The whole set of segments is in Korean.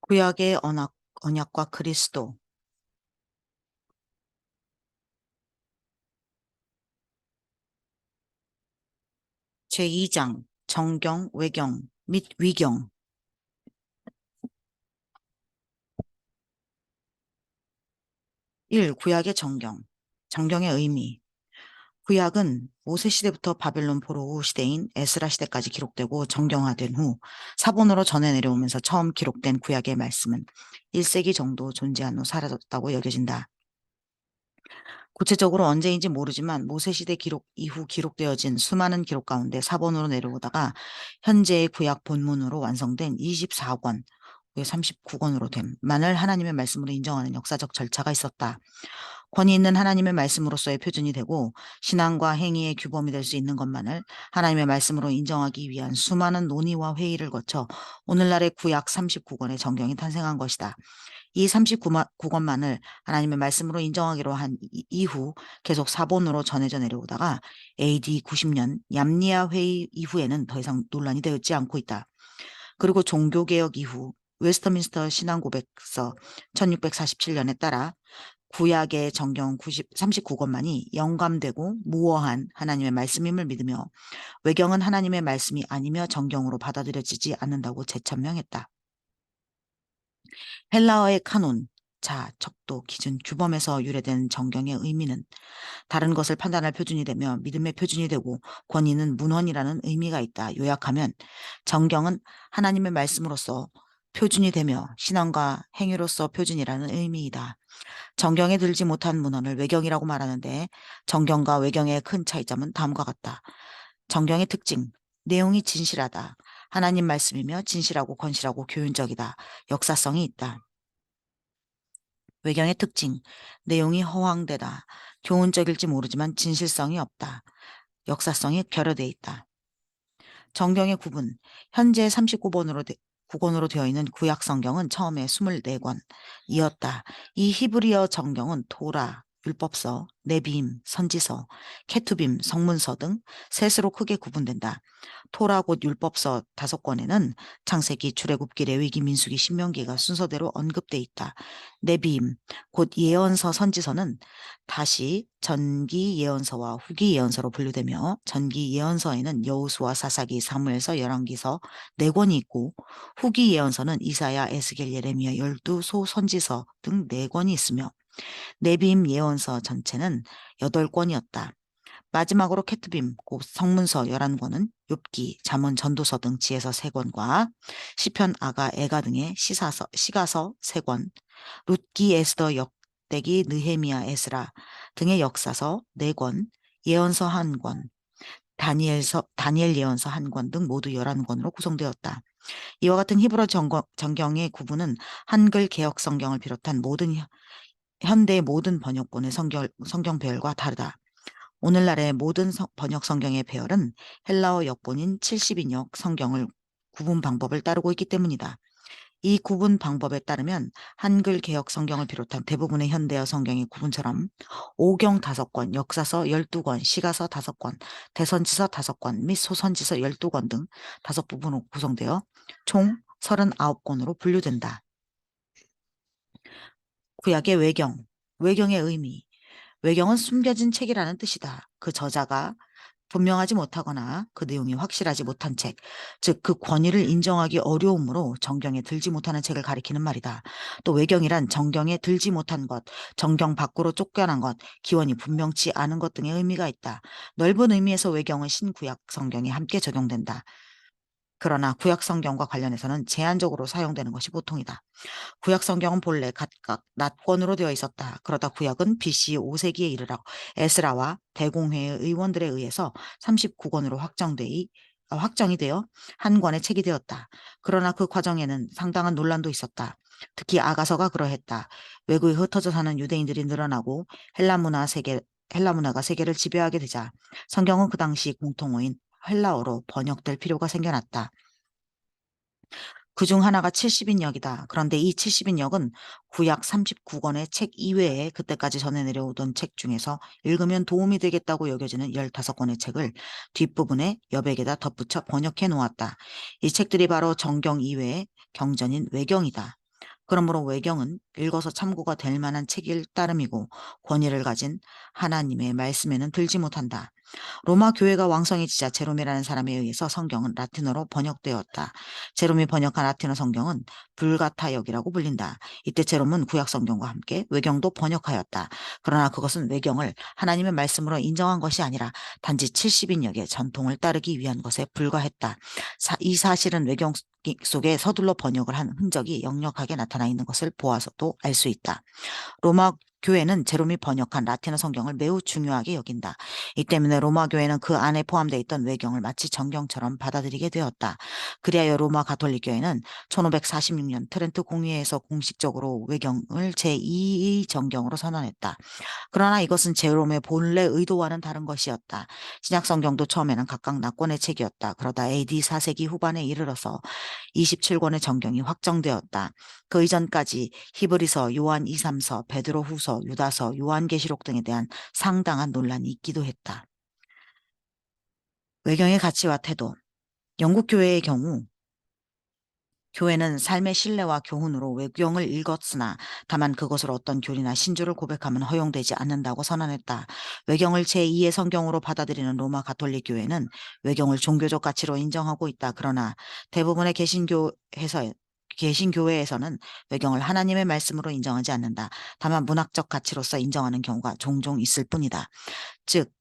구약의 언약과 그리스도 제2장 정경, 외경 및 위경 1. 구약의 정경의 의미 구약은 모세 시대부터 바벨론 포로 시대인 에스라 시대까지 기록되고 정경화된 후 사본으로 전해 내려오면서 처음 기록된 구약의 말씀은 1세기 정도 존재한 후 사라졌다고 여겨진다. 구체적으로 언제인지 모르지만 모세 시대 기록 이후 기록되어진 수많은 기록 가운데 사본으로 내려오다가 현재의 구약 본문으로 완성된 24권, 39권으로 됨만을 하나님의 말씀으로 인정하는 역사적 절차가 있었다. 권위 있는 하나님의 말씀으로서의 표준이 되고 신앙과 행위의 규범이 될 수 있는 것만을 하나님의 말씀으로 인정하기 위한 수많은 논의와 회의를 거쳐 오늘날의 구약 39권의 정경이 탄생한 것이다. 이 39권만을 하나님의 말씀으로 인정하기로 한 이후 계속 사본으로 전해져 내려오다가 AD 90년 얌니아 회의 이후에는 더 이상 논란이 되지 않고 있다. 그리고 종교개혁 이후 웨스터민스터 신앙고백서 1647년에 따라 구약의 정경 39권만이 영감되고 무어한 하나님의 말씀임을 믿으며 외경은 하나님의 말씀이 아니며 정경으로 받아들여지지 않는다고 재천명했다. 헬라어의 카논, 자, 척도, 기준, 규범에서 유래된 정경의 의미는 다른 것을 판단할 표준이 되며 믿음의 표준이 되고 권위는 문헌이라는 의미가 있다. 요약하면 정경은 하나님의 말씀으로서 표준이 되며 신앙과 행위로서 표준이라는 의미이다. 정경에 들지 못한 문헌을 외경이라고 말하는데 정경과 외경의 큰 차이점은 다음과 같다. 정경의 특징, 내용이 진실하다. 하나님 말씀이며 진실하고 건실하고 교훈적이다. 역사성이 있다. 외경의 특징, 내용이 허황되다. 교훈적일지 모르지만 진실성이 없다. 역사성이 결여돼 있다. 정경의 구분, 현재 39권으로 되어 있는 구약 성경은 처음에 24권이었다. 이 히브리어 정경은 토라, 율법서, 네비임, 선지서, 케투빔, 성문서 등 셋으로 크게 구분된다. 토라 곧 율법서 5권에는 창세기, 출애굽기, 레위기, 민수기, 신명기가 순서대로 언급돼 있다. 네비임 곧 예언서, 선지서는 다시 전기 예언서와 후기 예언서로 분류되며 전기 예언서에는 여호수아, 사사기, 사무엘서, 열왕기서 4권이 있고 후기 예언서는 이사야, 에스겔, 예레미야 12소 선지서 등 4권이 있으며 네비임 예언서 전체는 8권이었다. 마지막으로 케투빔, 곧 성문서 11권은 욥기, 잠언, 전도서 등 지혜서 3권과 시편, 아가, 애가 등의 시가서 3권, 룻기, 에스더, 역대기, 느헤미야, 에스라 등의 역사서 4권, 예언서 1권, 다니엘 예언서 1권 등 모두 11권으로 구성되었다. 이와 같은 히브리 정경의 구분은 한글 개역 성경을 비롯한 현대의 모든 번역본의 성경 배열과 다르다. 오늘날의 모든 번역 성경의 배열은 헬라어 역본인 70인역 성경을 구분 방법을 따르고 있기 때문이다. 이 구분 방법에 따르면 한글 개역 성경을 비롯한 대부분의 현대어 성경의 구분처럼 오경 5권, 역사서 12권, 시가서 5권, 대선지서 5권 및 소선지서 12권 등 5부분으로 구성되어 총 39권으로 분류된다. 구약의 외경의 의미, 외경은 숨겨진 책이라는 뜻이다. 그 저자가 분명하지 못하거나 그 내용이 확실하지 못한 책, 즉 그 권위를 인정하기 어려우므로 정경에 들지 못하는 책을 가리키는 말이다. 또 외경이란 정경에 들지 못한 것, 정경 밖으로 쫓겨난 것, 기원이 분명치 않은 것 등의 의미가 있다. 넓은 의미에서 외경은 신구약 성경에 함께 적용된다. 그러나 구약 성경과 관련해서는 제한적으로 사용되는 것이 보통이다. 구약 성경은 본래 각각 낫권으로 되어 있었다. 그러다 구약은 BC 5세기에 이르러 에스라와 대공회의 의원들에 의해서 39권으로 확정이 되어 한 권의 책이 되었다. 그러나 그 과정에는 상당한 논란도 있었다. 특히 아가서가 그러했다. 외국에 흩어져 사는 유대인들이 늘어나고 헬라 문화가 세계를 지배하게 되자 성경은 그 당시 공통어인 헬라어로 번역될 필요가 생겨났다. 그중 하나가 70인역이다. 그런데 이 70인역은 구약 39권의 책 이외에 그때까지 전해 내려오던 책 중에서 읽으면 도움이 되겠다고 여겨지는 15권의 책을 뒷부분에 여백에다 덧붙여 번역해 놓았다. 이 책들이 바로 정경 이외의 경전인 외경이다. 그러므로 외경은 읽어서 참고가 될 만한 책일 따름이고 권위를 가진 하나님의 말씀에는 들지 못한다. 로마 교회가 왕성해지자 제롬이라는 사람에 의해서 성경은 라틴어로 번역되었다. 제롬이 번역한 라틴어 성경은 불가타역이라고 불린다. 이때 제롬은 구약 성경과 함께 외경도 번역하였다. 그러나 그것은 외경을 하나님의 말씀으로 인정한 것이 아니라 단지 70인역의 전통을 따르기 위한 것에 불과했다. 이 사실은 외경 속에 서둘러 번역을 한 흔적이 역력하게 나타나 있는 것을 보아서도 알 수 있다. 로마 교회는 제롬이 번역한 라틴어 성경을 매우 중요하게 여긴다. 이 때문에 로마 교회는 그 안에 포함되어 있던 외경을 마치 정경처럼 받아들이게 되었다. 그리하여 로마 가톨릭 교회는 1546년 트렌트 공의회에서 공식적으로 외경을 제2의 정경으로 선언했다. 그러나 이것은 제롬의 본래 의도와는 다른 것이었다. 신약 성경도 처음에는 각각 낙권의 책이었다. 그러다 AD 4세기 후반에 이르러서 27권의 정경이 확정되었다. 그 이전까지 히브리서, 요한 2, 3서, 베드로 후서, 유다서, 요한계시록 등에 대한 상당한 논란이 있기도 했다. 외경의 가치와 태도. 영국 교회의 경우 교회는 삶의 신뢰와 교훈으로 외경을 읽었으나 다만 그것을 어떤 교리나 신조를 고백하면 허용되지 않는다고 선언했다. 외경을 제2의 성경으로 받아들이는 로마 가톨릭 교회는 외경을 종교적 가치로 인정하고 있다. 그러나 대부분의 개신교회에서는 외경을 하나님의 말씀으로 인정하지 않는다. 다만 문학적 가치로서 인정하는 경우가 종종 있을 뿐이다. 즉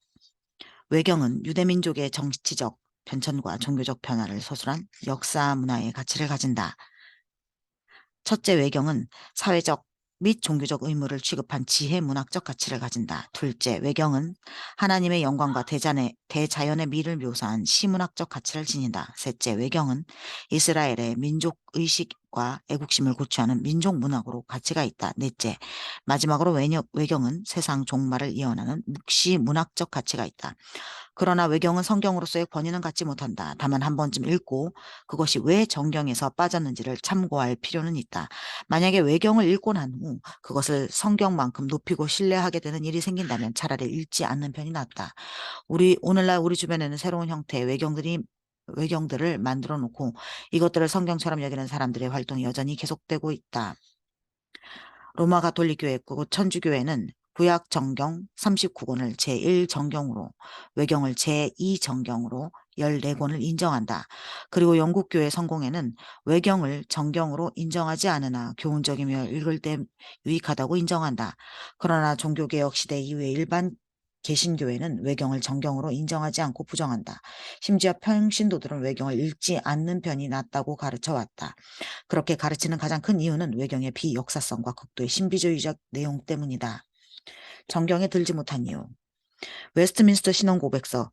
외경은 유대민족의 정치적 변천과 종교적 변화를 서술한 역사 문화의 가치를 가진다. 첫째, 외경은 사회적 및 종교적 의무를 취급한 지혜 문학적 가치를 가진다. 둘째, 외경은 하나님의 영광과 대자연의 미를 묘사한 시문학적 가치를 지닌다. 셋째, 외경은 이스라엘의 민족 의식과 애국심을 고취하는 민족 문학으로 가치가 있다. 넷째, 마지막으로 외경은 세상 종말을 예언하는 묵시 문학적 가치가 있다. 그러나 외경은 성경으로서의 권위는 갖지 못한다. 다만 한 번쯤 읽고 그것이 왜 정경에서 빠졌는지를 참고할 필요는 있다. 만약에 외경을 읽고 난 후 그것을 성경만큼 높이고 신뢰하게 되는 일이 생긴다면 차라리 읽지 않는 편이 낫다. 오늘날 우리 주변에는 새로운 형태의 외경들을 만들어 놓고 이것들을 성경처럼 여기는 사람들의 활동이 여전히 계속되고 있다. 로마 가톨릭 교회 곧 천주교회는 구약 정경 39권을 제1정경으로 외경을 제2정경으로 14권을 인정한다. 그리고 영국 교회 성공회는 외경을 정경으로 인정하지 않으나 교훈적이며 읽을 때 유익하다고 인정한다. 그러나 종교개혁 시대 이후의 일반 개신교회는 외경을 정경으로 인정하지 않고 부정한다. 심지어 평신도들은 외경을 읽지 않는 편이 낫다고 가르쳐 왔다. 그렇게 가르치는 가장 큰 이유는 외경의 비역사성과 극도의 신비주의적 내용 때문이다. 정경에 들지 못한 이유. 웨스트민스터 신앙고백서는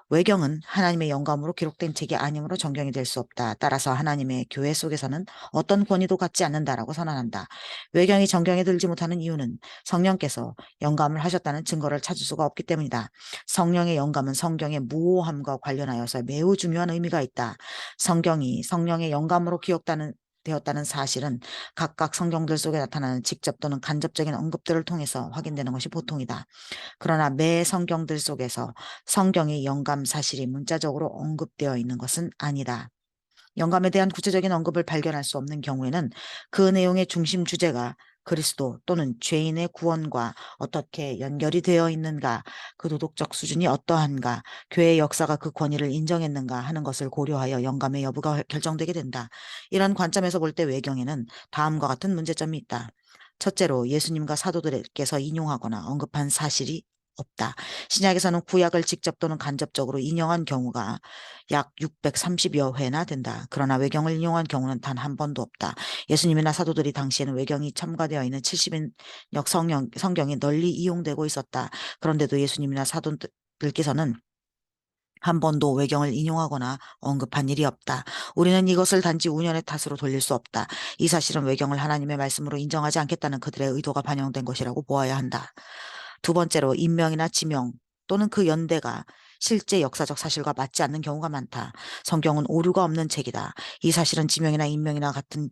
외경은 하나님의 영감으로 기록된 책이 아니므로 정경이 될 수 없다. 따라서 하나님의 교회 속에서는 어떤 권위도 갖지 않는다라고 선언한다. 외경이 정경에 들지 못하는 이유는 성령께서 영감을 하셨다는 증거를 찾을 수가 없기 때문이다. 성령의 영감은 성경의 무오함과 관련하여서 매우 중요한 의미가 있다. 성경이 성령의 영감으로 되었다는 사실은 각각 성경들 속에 나타나는 직접 또는 간접적인 언급들을 통해서 확인되는 것이 보통이다. 그러나 매 성경들 속에서 성경의 영감 사실이 문자적으로 언급되어 있는 것은 아니다. 영감에 대한 구체적인 언급을 발견할 수 없는 경우에는 그 내용의 중심 주제가 그리스도 또는 죄인의 구원과 어떻게 연결이 되어 있는가, 그 도덕적 수준이 어떠한가, 교회의 역사가 그 권위를 인정했는가 하는 것을 고려하여 영감의 여부가 결정되게 된다. 이런 관점에서 볼 때 외경에는 다음과 같은 문제점이 있다. 첫째로 예수님과 사도들께서 인용하거나 언급한 사실이 없다. 신약에서는 구약을 직접 또는 간접적으로 인용한 경우가 약 630여 회나 된다. 그러나 외경을 인용한 경우는 단 한 번도 없다. 예수님이나 사도들이 당시에는 외경이 첨가되어 있는 70인역 성경이 널리 이용되고 있었다. 그런데도 예수님이나 사도들께서는 한 번도 외경을 인용하거나 언급한 일이 없다. 우리는 이것을 단지 우연의 탓으로 돌릴 수 없다. 이 사실은 외경을 하나님의 말씀으로 인정하지 않겠다는 그들의 의도가 반영된 것이라고 보아야 한다. 두 번째로 인명이나 지명 또는 그 연대가 실제 역사적 사실과 맞지 않는 경우가 많다. 성경은 오류가 없는 책이다. 이 사실은 지명이나 인명이나 같은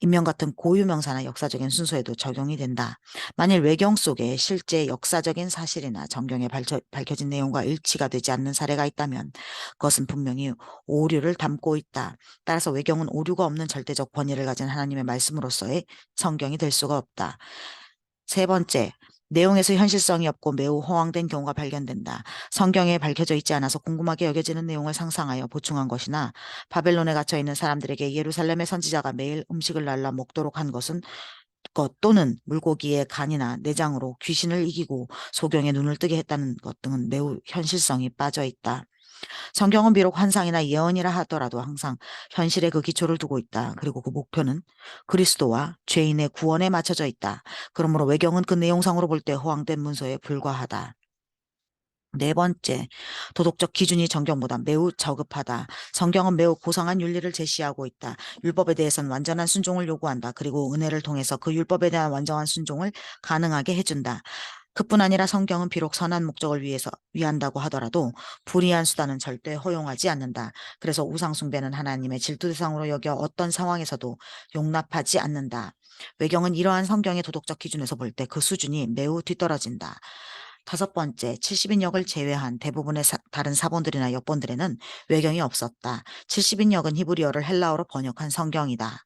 인명 같은 고유명사나 역사적인 순서에도 적용이 된다. 만일 외경 속에 실제 역사적인 사실이나 정경에 밝혀진 내용과 일치가 되지 않는 사례가 있다면 그것은 분명히 오류를 담고 있다. 따라서 외경은 오류가 없는 절대적 권위를 가진 하나님의 말씀으로서의 성경이 될 수가 없다. 세 번째, 내용에서 현실성이 없고 매우 허황된 경우가 발견된다. 성경에 밝혀져 있지 않아서 궁금하게 여겨지는 내용을 상상하여 보충한 것이나 바벨론에 갇혀 있는 사람들에게 예루살렘의 선지자가 매일 음식을 날라 먹도록 한 것은 것 또는 물고기의 간이나 내장으로 귀신을 이기고 소경의 눈을 뜨게 했다는 것 등은 매우 현실성이 빠져 있다. 성경은 비록 환상이나 예언이라 하더라도 항상 현실에 그 기초를 두고 있다. 그리고 그 목표는 그리스도와 죄인의 구원에 맞춰져 있다. 그러므로 외경은 그 내용상으로 볼 때 허황된 문서에 불과하다. 네 번째, 도덕적 기준이 성경보다 매우 저급하다. 성경은 매우 고상한 윤리를 제시하고 있다. 율법에 대해서는 완전한 순종을 요구한다. 그리고 은혜를 통해서 그 율법에 대한 완전한 순종을 가능하게 해준다. 그뿐 아니라 성경은 비록 선한 목적을 위해서 위한다고 하더라도 불의한 수단은 절대 허용하지 않는다. 그래서 우상 숭배는 하나님의 질투 대상으로 여겨 어떤 상황에서도 용납하지 않는다. 외경은 이러한 성경의 도덕적 기준에서 볼 때 그 수준이 매우 뒤떨어진다. 다섯 번째, 70인역을 제외한 대부분의 다른 사본들이나 역본들에는 외경이 없었다. 70인역은 히브리어를 헬라어로 번역한 성경이다.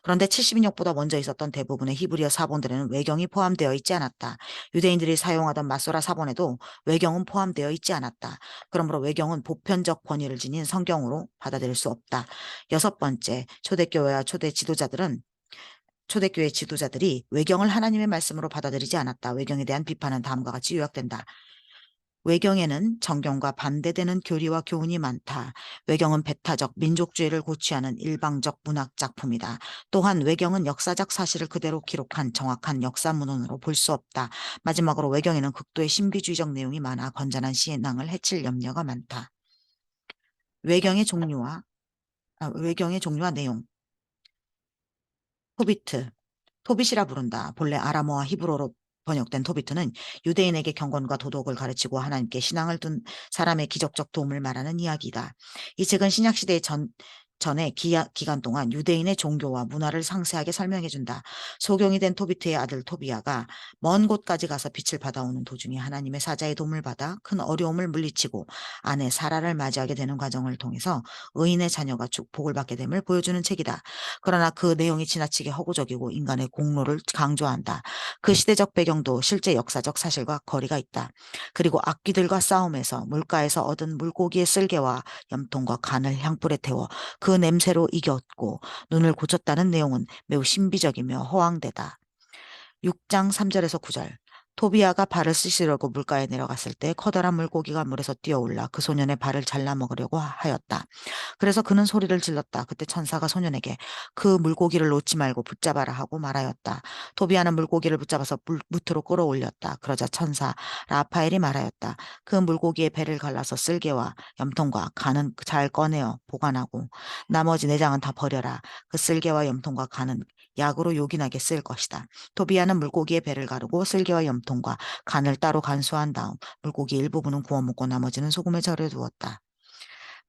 그런데 70인역보다 먼저 있었던 대부분의 히브리어 사본들에는 외경이 포함되어 있지 않았다. 유대인들이 사용하던 마소라 사본에도 외경은 포함되어 있지 않았다. 그러므로 외경은 보편적 권위를 지닌 성경으로 받아들일 수 없다. 여섯 번째, 초대교회 지도자들이 외경을 하나님의 말씀으로 받아들이지 않았다. 외경에 대한 비판은 다음과 같이 요약된다. 외경에는 정경과 반대되는 교리와 교훈이 많다. 외경은 배타적 민족주의를 고취하는 일방적 문학 작품이다. 또한 외경은 역사적 사실을 그대로 기록한 정확한 역사 문헌으로 볼 수 없다. 마지막으로 외경에는 극도의 신비주의적 내용이 많아 건전한 신앙을 해칠 염려가 많다. 외경의 종류와 외경의 종류와 내용. 토비트, 토빗이라 부른다. 본래 아람어와 히브로로 번역된 토비트는 유대인에게 경건과 도덕을 가르치고 하나님께 신앙을 둔 사람의 기적적 도움을 말하는 이야기다. 이 책은 신약시대 전의 기간 동안 유대인의 종교와 문화를 상세하게 설명해준다. 소경이 된 토비트의 아들 토비아가 먼 곳까지 가서 빛을 받아오는 도중에 하나님의 사자의 도움을 받아 큰 어려움을 물리치고 아내 사라를 맞이하게 되는 과정을 통해서 의인의 자녀가 축복을 받게 됨을 보여주는 책이다. 그러나 그 내용이 지나치게 허구적이고 인간의 공로를 강조한다. 그 시대적 배경도 실제 역사적 사실과 거리가 있다. 그리고 악귀들과 싸움에서 물가에서 얻은 물고기의 쓸개와 염통과 간을 향불에 태워 그 냄새로 이겼고 눈을 고쳤다는 내용은 매우 신비적이며 허황되다. 6장 3절에서 9절. 토비아가 발을 씻으려고 물가에 내려갔을 때 커다란 물고기가 물에서 뛰어올라 그 소년의 발을 잘라 먹으려고 하였다. 그래서 그는 소리를 질렀다. 그때 천사가 소년에게 그 물고기를 놓지 말고 붙잡아라 하고 말하였다. 토비아는 물고기를 붙잡아서 무트로 끌어올렸다. 그러자 천사 라파엘이 말하였다. 그 물고기의 배를 갈라서 쓸개와 염통과 간은 잘 꺼내어 보관하고 나머지 내장은 다 버려라. 그 쓸개와 염통과 간은 약으로 요긴하게 쓸 것이다. 토비아는 물고기의 배를 가르고 쓸개와 염통과 간을 따로 간수한 다음 물고기 일부분은 구워 먹고 나머지는 소금에 절여 두었다.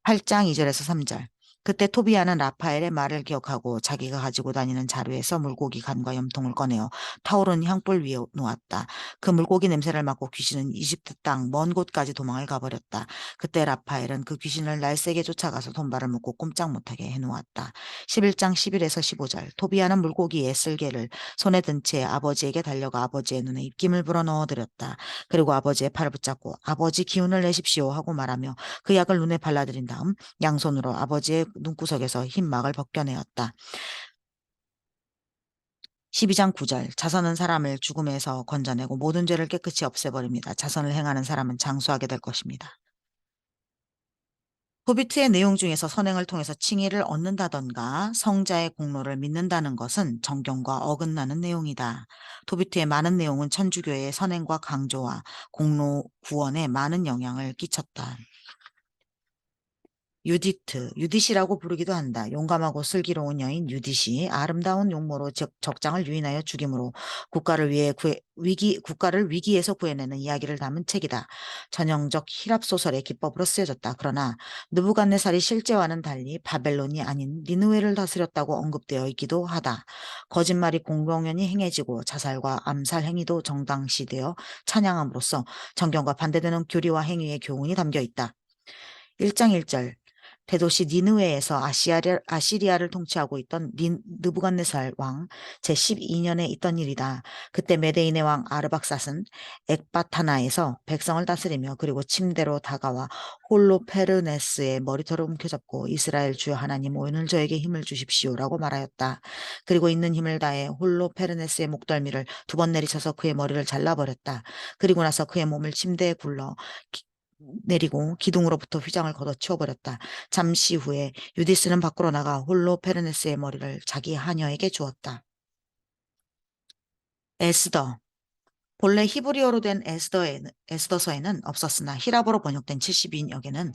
8장 2절에서 3절. 그때 토비아는 라파엘의 말을 기억하고 자기가 가지고 다니는 자루에서 물고기 간과 염통을 꺼내어 타오르는 향불 위에 놓았다. 그 물고기 냄새를 맡고 귀신은 이집트 땅 먼 곳까지 도망을 가버렸다. 그때 라파엘은 그 귀신을 날쌔게 쫓아가서 손발을 묶고 꼼짝 못하게 해놓았다. 11장 11에서 15절. 토비아는 물고기의 쓸개를 손에 든 채 아버지에게 달려가 아버지의 눈에 입김을 불어 넣어드렸다. 그리고 아버지의 팔을 붙잡고 아버지 기운을 내십시오 하고 말하며 그 약을 눈에 발라드린 다음 양손으로 아버지의 눈구석에서 흰 막을 벗겨내었다. 12장 9절. 자선은 사람을 죽음에서 건져내고 모든 죄를 깨끗이 없애버립니다. 자선을 행하는 사람은 장수하게 될 것입니다. 호비트의 내용 중에서 선행을 통해서 칭의를 얻는다던가 성자의 공로를 믿는다는 것은 정경과 어긋나는 내용이다. 도비트의 많은 내용은 천주교의 선행과 강조와 공로 구원에 많은 영향을 끼쳤다. 유디시라고 부르기도 한다. 용감하고 슬기로운 여인 유디시, 아름다운 용모로 적장을 유인하여 죽임으로 국가를 위기에서 구해내는 이야기를 담은 책이다. 전형적 히랍 소설의 기법으로 쓰여졌다. 그러나 느부갓네살이 실제와는 달리 바벨론이 아닌 니느웨를 다스렸다고 언급되어 있기도 하다. 거짓말이 공공연히 행해지고 자살과 암살 행위도 정당시되어 찬양함으로써 정경과 반대되는 교리와 행위의 교훈이 담겨 있다. 1장 1절 대도시 니느웨에서 아시리아를 통치하고 있던 느부갓네살 왕 제12년에 있던 일이다. 그때 메데인의 왕 아르박삿은 엑바타나에서 백성을 다스리며 그리고 침대로 다가와 홀로페르네스의 머리털을 움켜잡고 이스라엘 주여 하나님 오늘 저에게 힘을 주십시오라고 말하였다. 그리고 있는 힘을 다해 홀로페르네스의 목덜미를 2번 내리쳐서 그의 머리를 잘라버렸다. 그리고 나서 그의 몸을 침대에 굴러 내리고 기둥으로부터 휘장을 걷어치워버렸다. 잠시 후에 유디스는 밖으로 나가 홀로 페르네스의 머리를 자기 하녀에게 주었다. 에스더. 본래 히브리어로 된 에스더서에는 없었으나 히랍어로 번역된 72역에는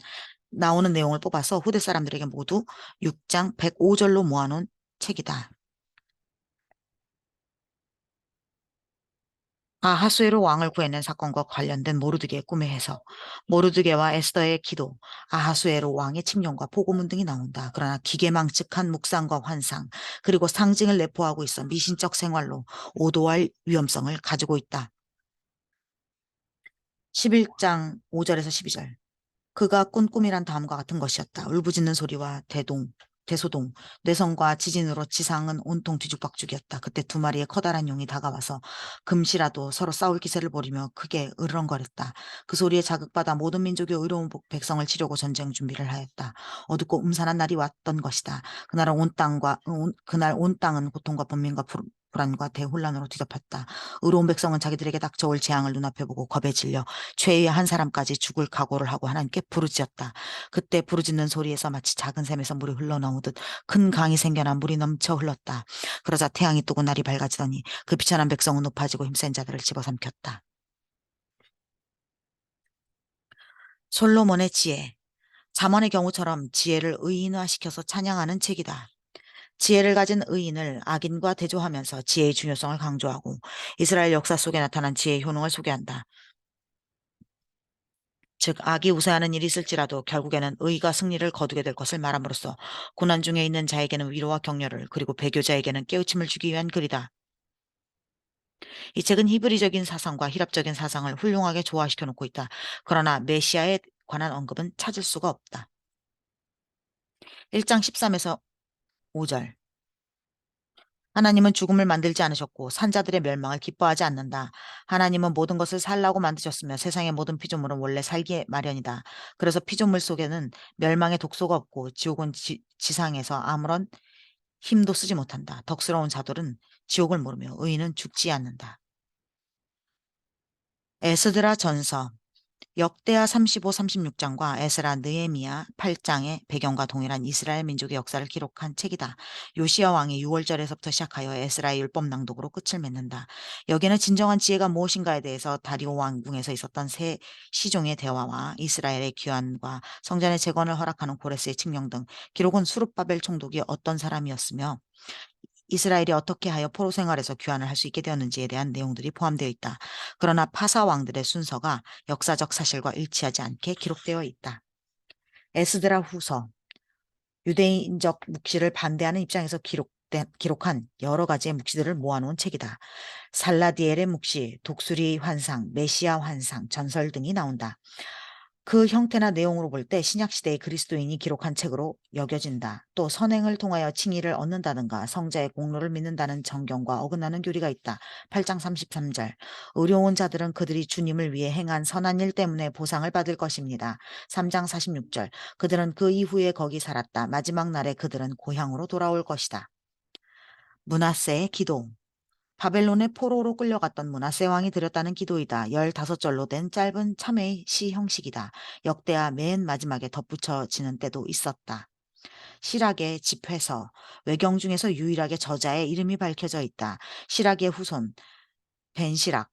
나오는 내용을 뽑아서 후대 사람들에게 모두 6장 105절로 모아놓은 책이다. 아하수에로 왕을 구해낸 사건과 관련된 모르드게의 꿈의 해석, 모르드게와 에스더의 기도, 아하수에로 왕의 칙령과 포고문 등이 나온다. 그러나 기계망측한 묵상과 환상, 그리고 상징을 내포하고 있어 미신적 생활로 오도할 위험성을 가지고 있다. 11장 5절에서 12절. 그가 꾼 꿈이란 다음과 같은 것이었다. 울부짖는 소리와 대소동, 뇌성과 지진으로 지상은 온통 뒤죽박죽이었다. 그때 2마리의 커다란 용이 다가와서 금시라도 서로 싸울 기세를 벌이며 크게 으르렁거렸다. 그 소리에 자극받아 모든 민족의 의로운 백성을 치려고 전쟁 준비를 하였다. 어둡고 음산한 날이 왔던 것이다. 그날 온 땅은 고통과 번민과 불안과 대혼란으로 뒤덮였다. 의로운 백성은 자기들에게 닥쳐올 재앙을 눈앞에 보고 겁에 질려 최후의 한 사람까지 죽을 각오를 하고 하나님께 부르짖었다. 그때 부르짖는 소리에서 마치 작은 샘에서 물이 흘러나오듯 큰 강이 생겨나 물이 넘쳐 흘렀다. 그러자 태양이 뜨고 날이 밝아지더니 그 비천한 백성은 높아지고 힘센 자들을 집어삼켰다. 솔로몬의 지혜. 잠언의 경우처럼 지혜를 의인화시켜서 찬양하는 책이다. 지혜를 가진 의인을 악인과 대조하면서 지혜의 중요성을 강조하고 이스라엘 역사 속에 나타난 지혜의 효능을 소개한다. 즉 악이 우세하는 일이 있을지라도 결국에는 의가 승리를 거두게 될 것을 말함으로써 고난 중에 있는 자에게는 위로와 격려를 그리고 배교자에게는 깨우침을 주기 위한 글이다. 이 책은 히브리적인 사상과 히랍적인 사상을 훌륭하게 조화시켜 놓고 있다. 그러나 메시아에 관한 언급은 찾을 수가 없다. 1장 13에서 5절. 하나님은 죽음을 만들지 않으셨고 산자들의 멸망을 기뻐하지 않는다. 하나님은 모든 것을 살라고 만드셨으며 세상의 모든 피조물은 원래 살기에 마련이다. 그래서 피조물 속에는 멸망의 독소가 없고 지옥은 지상에서 아무런 힘도 쓰지 못한다. 덕스러운 자들은 지옥을 모르며 의인은 죽지 않는다. 에스드라 전서 역대하 35, 36장과 에스라 느헤미야 8장의 배경과 동일한 이스라엘 민족의 역사를 기록한 책이다. 요시야 왕이 6월절에서부터 시작하여 에스라의 율법 낭독으로 끝을 맺는다. 여기는 진정한 지혜가 무엇인가에 대해서 다리오 왕궁에서 있었던 새 시종의 대화와 이스라엘의 귀환과 성전의 재건을 허락하는 고레스의 칙령 등 기록은 수룹바벨 총독이 어떤 사람이었으며 이스라엘이 어떻게 하여 포로 생활에서 귀환을 할 수 있게 되었는지에 대한 내용들이 포함되어 있다. 그러나 파사 왕들의 순서가 역사적 사실과 일치하지 않게 기록되어 있다. 에스드라 후서, 유대인적 묵시를 반대하는 입장에서 기록한 여러 가지의 묵시들을 모아놓은 책이다. 살라디엘의 묵시, 독수리 환상, 메시아 환상, 전설 등이 나온다. 그 형태나 내용으로 볼 때 신약시대의 그리스도인이 기록한 책으로 여겨진다. 또 선행을 통하여 칭의를 얻는다든가 성자의 공로를 믿는다는 정경과 어긋나는 교리가 있다. 8장 33절. 의로운 자들은 그들이 주님을 위해 행한 선한 일 때문에 보상을 받을 것입니다. 3장 46절. 그들은 그 이후에 거기 살았다. 마지막 날에 그들은 고향으로 돌아올 것이다. 므낫세의 기도. 바벨론의 포로로 끌려갔던 므낫세 왕이 드렸다는 기도이다. 15절로 된 짧은 참회의 시 형식이다. 역대하 맨 마지막에 덧붙여지는 때도 있었다. 시락의 집회서, 외경 중에서 유일하게 저자의 이름이 밝혀져 있다. 시락의 후손, 벤시락,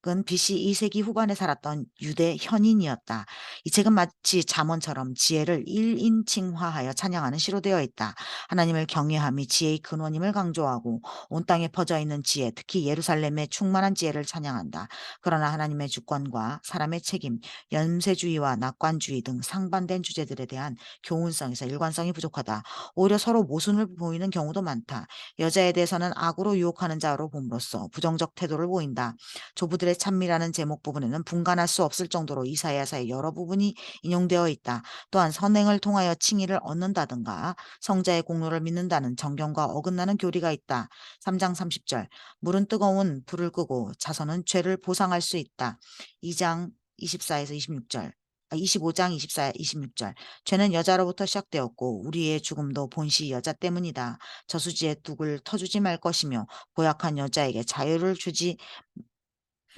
은 BC 2세기 후반에 살았던 유대 현인이었다. 이 책은 마치 잠언처럼 지혜를 1인칭화하여 찬양하는 시로 되어 있다. 하나님을 경외함이 지혜의 근원임을 강조하고 온 땅에 퍼져 있는 지혜, 특히 예루살렘의 충만한 지혜를 찬양한다. 그러나 하나님의 주권과 사람의 책임, 연쇄주의와 낙관주의 등 상반된 주제들에 대한 교훈성에서 일관성이 부족하다. 오히려 서로 모순을 보이는 경우도 많다. 여자에 대해서는 악으로 유혹하는 자로 봄으로써 부정적 태도를 보인다. 조부들의 찬미라는 제목 부분에는 분간할 수 없을 정도로 이사야서의 여러 부분이 인용되어 있다. 또한 선행을 통하여 칭의를 얻는다든가 성자의 공로를 믿는다는 정경과 어긋나는 교리가 있다. 3장 30절 물은 뜨거운 불을 끄고 자선은 죄를 보상할 수 있다. 2장 24에서 26절 25장 24, 26절 죄는 여자로부터 시작되었고 우리의 죽음도 본시 여자 때문이다. 저수지의 둑을 터주지 말 것이며 고약한 여자에게 자유를 주지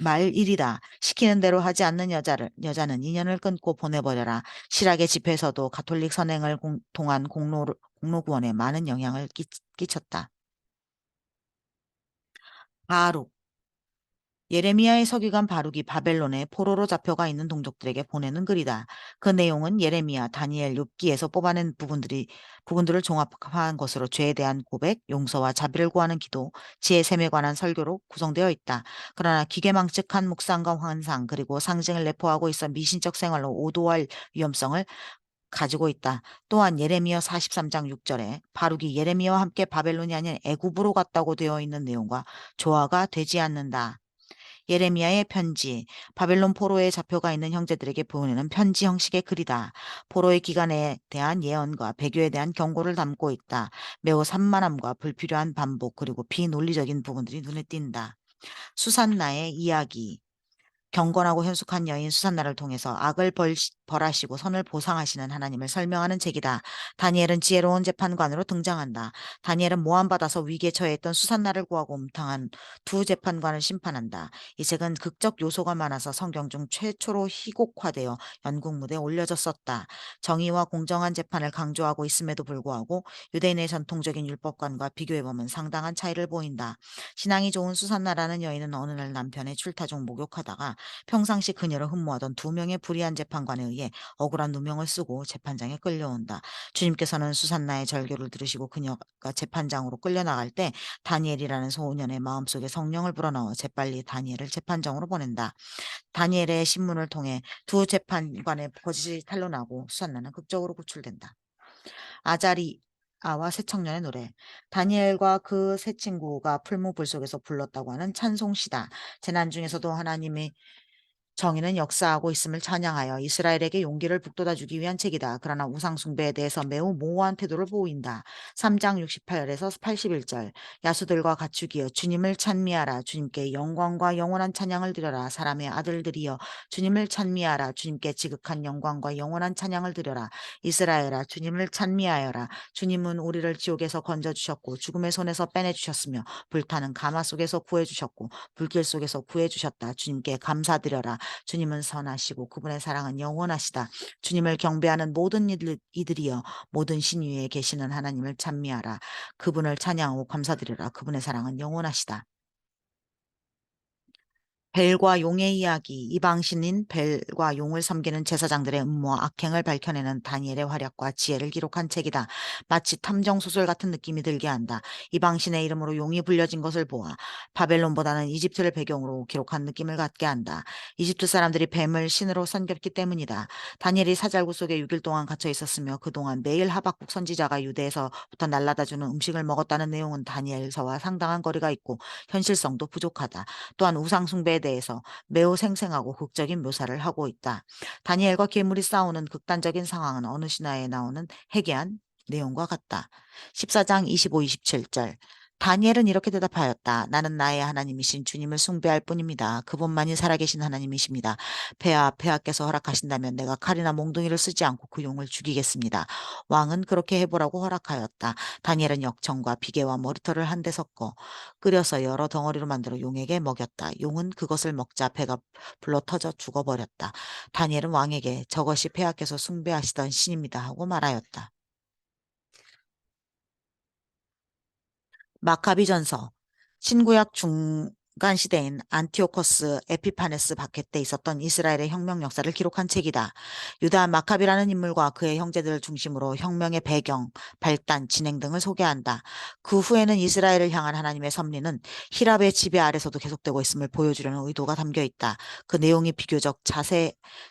말 일이다. 시키는 대로 하지 않는 여자는 인연을 끊고 보내버려라. 실학의 집회에서도 가톨릭 선행을 통한 공로구원에 많은 영향을 끼쳤다. 바룩. 예레미야의 서기관 바룩이 바벨론에 포로로 잡혀가 있는 동족들에게 보내는 글이다. 그 내용은 예레미야, 다니엘, 욥기에서 뽑아낸 부분들을 종합한 것으로 죄에 대한 고백, 용서와 자비를 구하는 기도, 지혜 셈에 관한 설교로 구성되어 있다. 그러나 기계망측한 묵상과 환상 그리고 상징을 내포하고 있어 미신적 생활로 오도할 위험성을 가지고 있다. 또한 예레미야 43장 6절에 바룩이 예레미야와 함께 바벨론이 아닌 애굽으로 갔다고 되어 있는 내용과 조화가 되지 않는다. 예레미야의 편지, 바벨론 포로에 잡혀가 있는 형제들에게 보내는 편지 형식의 글이다. 포로의 기간에 대한 예언과 배교에 대한 경고를 담고 있다. 매우 산만함과 불필요한 반복 그리고 비논리적인 부분들이 눈에 띈다. 수산나의 이야기. 경건하고 현숙한 여인 수산나를 통해서 악을 벌하시고 선을 보상하시는 하나님을 설명하는 책이다. 다니엘은 지혜로운 재판관으로 등장한다. 다니엘은 모함받아서 위기에 처해있던 수산나를 구하고 음탕한 두 재판관을 심판한다. 이 책은 극적 요소가 많아서 성경 중 최초로 희곡화되어 연극 무대에 올려졌었다. 정의와 공정한 재판을 강조하고 있음에도 불구하고 유대인의 전통적인 율법관과 비교해보면 상당한 차이를 보인다. 신앙이 좋은 수산나라는 여인은 어느 날 남편의 출타 중 목욕하다가 평상시 그녀를 흠모하던 두 명의 불의한 재판관에 의해 억울한 누명을 쓰고 재판장에 끌려온다. 주님께서는 수산나의 절규를 들으시고 그녀가 재판장으로 끌려나갈 때 다니엘이라는 소년의 마음속에 성령을 불어넣어 재빨리 다니엘을 재판장으로 보낸다. 다니엘의 신문을 통해 두 재판관의 거짓이 탄로나고 수산나는 극적으로 구출된다. 아자리아와 새 청년의 노래. 다니엘과 그 세 친구가 풀무불 속에서 불렀다고 하는 찬송시다. 재난 중에서도 하나님의 정의는 역사하고 있음을 찬양하여 이스라엘에게 용기를 북돋아주기 위한 책이다. 그러나 우상 숭배에 대해서 매우 모호한 태도를 보인다. 3장 68에서 81절 야수들과 가축이여 주님을 찬미하라. 주님께 영광과 영원한 찬양을 드려라. 사람의 아들들이여 주님을 찬미하라. 주님께 지극한 영광과 영원한 찬양을 드려라. 이스라엘아 주님을 찬미하여라. 주님은 우리를 지옥에서 건져주셨고 죽음의 손에서 빼내주셨으며 불타는 가마 속에서 구해주셨고 불길 속에서 구해주셨다. 주님께 감사드려라. 주님은 선하시고 그분의 사랑은 영원하시다. 주님을 경배하는 모든 이들이여 모든 신 위에 계시는 하나님을 찬미하라. 그분을 찬양하고 감사드리라. 그분의 사랑은 영원하시다. 벨과 용의 이야기, 이방신인 벨과 용을 섬기는 제사장들의 음모와 악행을 밝혀내는 다니엘의 활약과 지혜를 기록한 책이다. 마치 탐정소설 같은 느낌이 들게 한다. 이방신의 이름으로 용이 불려진 것을 보아 바벨론보다는 이집트를 배경으로 기록한 느낌을 갖게 한다. 이집트 사람들이 뱀을 신으로 섬겼기 때문이다. 다니엘이 사절구 속에 6일 동안 갇혀 있었으며 그동안 매일 하박국 선지자가 유대에서부터 날라다주는 음식을 먹었다는 내용은 다니엘서와 상당한 거리가 있고 현실성도 부족하다. 또한 우상 숭배에 대해서 매우 생생하고 극적인 묘사를 하고 있다. 다니엘과 괴물이 싸우는 극단적인 상황은 어느 신화에 나오는 해괴한 내용과 같다. 14장 25, 27절 다니엘은 이렇게 대답하였다. 나는 나의 하나님이신 주님을 숭배할 뿐입니다. 그분만이 살아계신 하나님이십니다. 폐하께서 허락하신다면 내가 칼이나 몽둥이를 쓰지 않고 그 용을 죽이겠습니다. 왕은 그렇게 해보라고 허락하였다. 다니엘은 역청과 비계와 머리털을 한데 섞어 끓여서 여러 덩어리로 만들어 용에게 먹였다. 용은 그것을 먹자 배가 불러 터져 죽어버렸다. 다니엘은 왕에게 저것이 폐하께서 숭배하시던 신입니다 하고 말하였다. 마카비전서 신구약 중간 시대인 안티오코스 에피파네스 바켓 때 있었던 이스라엘의 혁명 역사를 기록한 책이다. 유다 마카비라는 인물과 그의 형제들을 중심으로 혁명의 배경, 발단, 진행 등을 소개한다. 그 후에는 이스라엘을 향한 하나님의 섭리는 히랍의 지배 아래서도 계속되고 있음을 보여주려는 의도가 담겨 있다. 그 내용이 비교적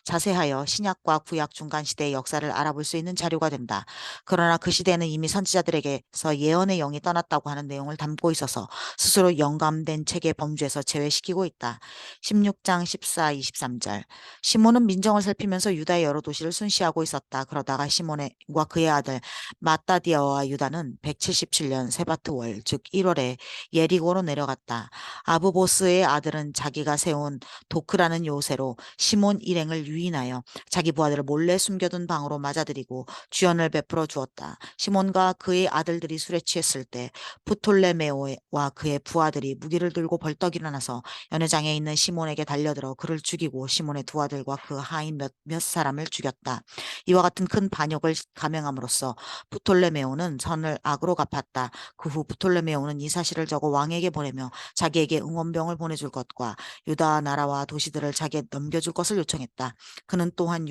자세하여 신약과 구약 중간 시대의 역사를 알아볼 수 있는 자료가 된다. 그러나 그 시대는 이미 선지자들에게서 예언의 영이 떠났다고 하는 내용을 담고 있어서 스스로 영감된 책의 범주에서 제외시키고 있다. 16장 14, 23절. 시몬은 민정을 살피면서 유다의 여러 도시를 순시하고 있었다. 그러다가 시몬과 그의 아들 마따디아와 유다는 177년 세바트월 즉 1월에 예리고로 내려갔다. 아브보스의 아들은 자기가 세운 도크라는 요새로 시몬 일행을 유인하여 자기 부하들을 몰래 숨겨둔 방으로 맞아들이고 주연을 베풀어 주었다. 시몬과 그의 아들들이 술에 취했을 때 프톨레메오와 그의 부하들이 무기를 들고 벌떡 일어나서 연회장에 있는 시몬에게 달려들어 그를 죽이고 시몬의 두 아들과 그 하인 몇 사람을 죽였다. 이와 같은 큰 반역을 감행함으로써 프톨레메오는 선을 악으로 갚았다. 그 후 프톨레메오는 이 사실을 적어 왕에게 보내며 자기에게 응원병을 보내줄 것과 유다 나라와 도시들을 자기에 넘겨줄 것을 요청했다. 그는 또한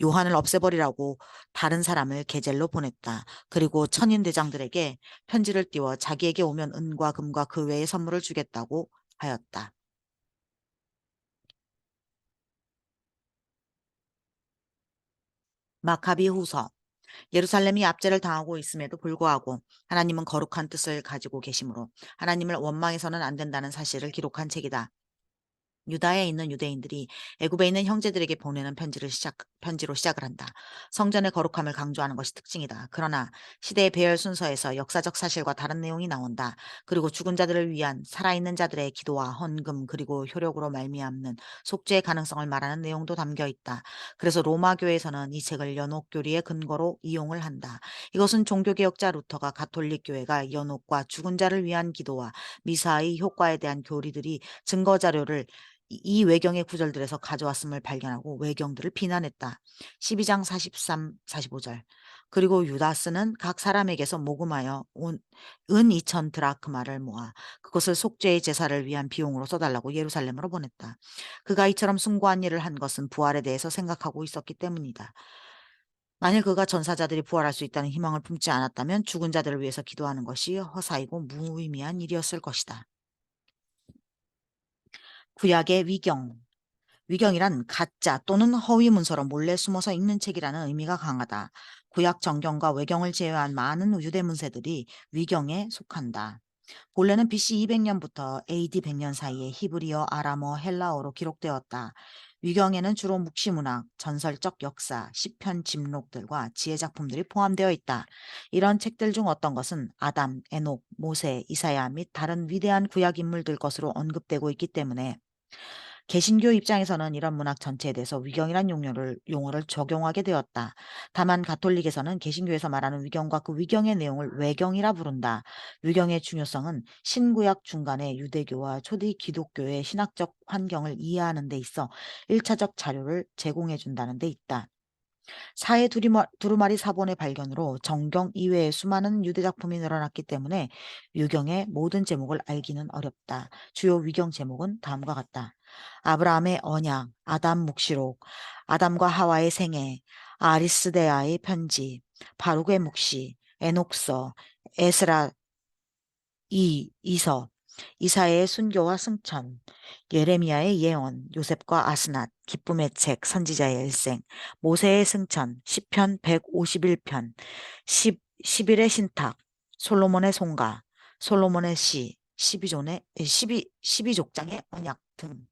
요한을 없애버리라고 다른 사람을 게젤로 보냈다. 그리고 천인 대장들에게 편지를 띄워 자기에게 오면 은과 금과 그 외의 선물을 주겠다고 하였다. 마카비 후서. 예루살렘이 압제를 당하고 있음에도 불구하고 하나님은 거룩한 뜻을 가지고 계시므로 하나님을 원망해서는 안 된다는 사실을 기록한 책이다. 유다에 있는 유대인들이 애굽에 있는 형제들에게 보내는 편지로 시작을 한다. 성전의 거룩함을 강조하는 것이 특징이다. 그러나 시대의 배열 순서에서 역사적 사실과 다른 내용이 나온다. 그리고 죽은 자들을 위한 살아있는 자들의 기도와 헌금 그리고 효력으로 말미암는 속죄의 가능성을 말하는 내용도 담겨 있다. 그래서 로마 교회에서는 이 책을 연옥 교리의 근거로 이용을 한다. 이것은 종교개혁자 루터가 가톨릭 교회가 연옥과 죽은 자를 위한 기도와 미사의 효과에 대한 교리들이 증거 자료를 이 외경의 구절들에서 가져왔음을 발견하고 외경들을 비난했다. 12장 43, 45절. 그리고 유다스는 각 사람에게서 모금하여 은 2천 드라크마를 모아 그것을 속죄의 제사를 위한 비용으로 써달라고 예루살렘으로 보냈다. 그가 이처럼 숭고한 일을 한 것은 부활에 대해서 생각하고 있었기 때문이다. 만일 그가 전사자들이 부활할 수 있다는 희망을 품지 않았다면 죽은 자들을 위해서 기도하는 것이 허사이고 무의미한 일이었을 것이다. 구약의 위경. 위경이란 가짜 또는 허위 문서로 몰래 숨어서 읽는 책이라는 의미가 강하다. 구약 정경과 외경을 제외한 많은 유대 문서들이 위경에 속한다. 본래는 BC 200년부터 AD 100년 사이에 히브리어, 아람어, 헬라어로 기록되었다. 위경에는 주로 묵시문학, 전설적 역사, 시편 집록들과 지혜 작품들이 포함되어 있다. 이런 책들 중 어떤 것은 아담, 에녹, 모세, 이사야 및 다른 위대한 구약 인물들 것으로 언급되고 있기 때문에 개신교 입장에서는 이런 문학 전체에 대해서 위경이란 용어를 적용하게 되었다. 다만 가톨릭에서는 개신교에서 말하는 위경과 그 위경의 내용을 외경이라 부른다. 위경의 중요성은 신구약 중간에 유대교와 초대 기독교의 신학적 환경을 이해하는 데 있어 1차적 자료를 제공해 준다는 데 있다. 사해 두루마리 사본의 발견으로 정경 이외의 수많은 유대 작품이 늘어났기 때문에 유경의 모든 제목을 알기는 어렵다. 주요 위경 제목은 다음과 같다. 아브라함의 언약, 아담 묵시록, 아담과 하와의 생애, 아리스데아의 편지, 바룩의 묵시, 에녹서, 에스라 이서, 이사야의 순교와 승천, 예레미야의 예언, 요셉과 아스낫, 기쁨의 책, 선지자의 일생, 모세의 승천, 시편 151편, 11의 신탁, 솔로몬의 송가, 솔로몬의 시, 12족장의 언약 등.